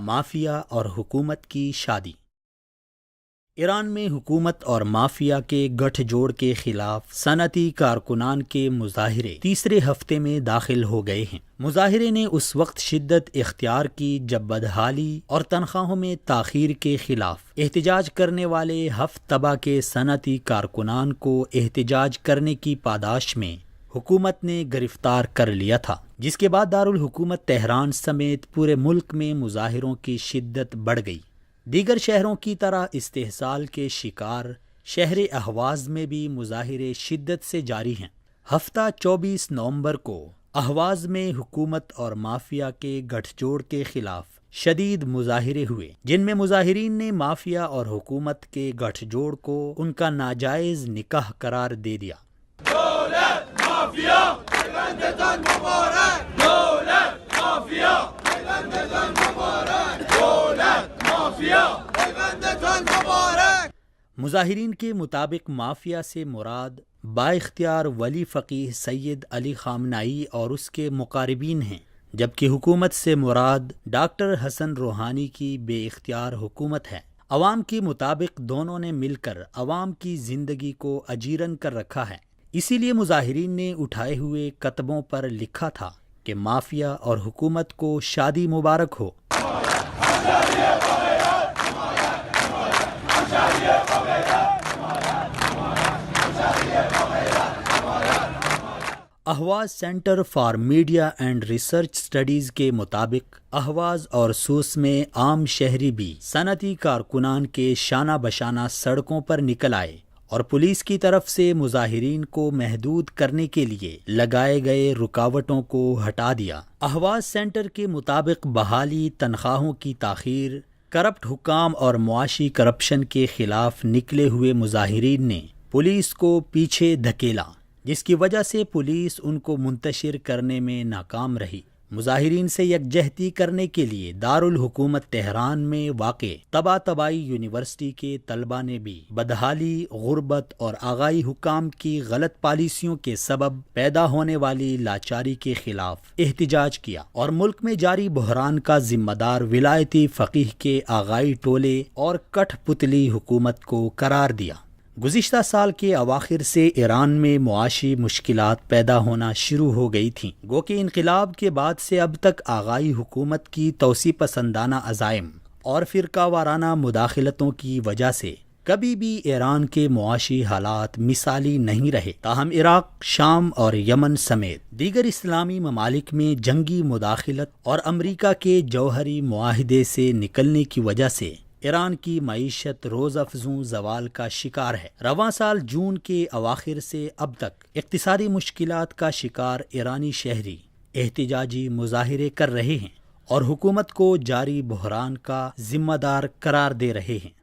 Mafia اور حکومت کی شادی۔ ایران میں حکومت اور مافیا کے گٹھ جوڑ کے خلاف صنعتی کارکنان کے مظاہرے تیسرے ہفتے میں داخل ہو گئے ہیں۔ مظاہرے نے اس وقت شدت اختیار کی جب بدحالی اور تنخواہوں میں تاخیر کے خلاف احتجاج کرنے والے ہفت طبع کے صنعتی کارکنان کو احتجاج کرنے کی پاداش میں حکومت نے گرفتار کر لیا تھا، جس کے بعد دارالحکومت تہران سمیت پورے ملک میں مظاہروں کی شدت بڑھ گئی۔ دیگر شہروں کی طرح استحصال کے شکار شہر اہواز میں بھی مظاہرے شدت سے جاری ہیں۔ ہفتہ 24 نومبر کو اہواز میں حکومت اور مافیا کے گٹھ جوڑ کے خلاف شدید مظاہرے ہوئے، جن میں مظاہرین نے مافیا اور حکومت کے گٹھ جوڑ کو ان کا ناجائز نکاح قرار دے دیا۔ دولت مافیا بندتان مبارک، دولت مافیا بندتان مبارک، دولت مافیا بندتان مبارک۔ مظاہرین کے مطابق مافیا سے مراد با اختیار ولی فقیہ سید علی خامنائی اور اس کے مقاربین ہیں، جبکہ حکومت سے مراد ڈاکٹر حسن روحانی کی بے اختیار حکومت ہے۔ عوام کے مطابق دونوں نے مل کر عوام کی زندگی کو اجیرن کر رکھا ہے۔ اسی لیے مظاہرین نے اٹھائے ہوئے کتبوں پر لکھا تھا کہ مافیا اور حکومت کو شادی مبارک ہو۔ Ahvaz centre for media and research studies کے مطابق اہواز اور سوس میں عام شہری بھی صنعتی کارکنان کے شانہ بشانہ سڑکوں پر نکل آئے اور پولیس کی طرف سے مظاہرین کو محدود کرنے کے لیے لگائے گئے رکاوٹوں کو ہٹا دیا۔ اہواز سینٹر کے مطابق بحالی، تنخواہوں کی تاخیر، کرپٹ حکام اور معاشی کرپشن کے خلاف نکلے ہوئے مظاہرین نے پولیس کو پیچھے دھکیلا، جس کی وجہ سے پولیس ان کو منتشر کرنے میں ناکام رہی۔ مظاہرین سے یکجہتی کرنے کے لیے دارالحکومت تہران میں واقع طباطبائی یونیورسٹی کے طلباء نے بھی بدحالی، غربت اور آغائی حکام کی غلط پالیسیوں کے سبب پیدا ہونے والی لاچاری کے خلاف احتجاج کیا اور ملک میں جاری بحران کا ذمہ دار ولایتی فقیہ کے آغائی ٹولے اور کٹھ پتلی حکومت کو قرار دیا۔ گزشتہ سال کے اواخر سے ایران میں معاشی مشکلات پیدا ہونا شروع ہو گئی تھیں، گو کہ انقلاب کے بعد سے اب تک آغائی حکومت کی توسیع پسندانہ عزائم اور فرقہ وارانہ مداخلتوں کی وجہ سے کبھی بھی ایران کے معاشی حالات مثالی نہیں رہے۔ تاہم عراق، شام اور یمن سمیت دیگر اسلامی ممالک میں جنگی مداخلت اور امریکہ کے جوہری معاہدے سے نکلنے کی وجہ سے ایران کی معیشت روز افزوں زوال کا شکار ہے۔ رواں سال جون کے اواخر سے اب تک اقتصادی مشکلات کا شکار ایرانی شہری احتجاجی مظاہرے کر رہے ہیں اور حکومت کو جاری بحران کا ذمہ دار قرار دے رہے ہیں۔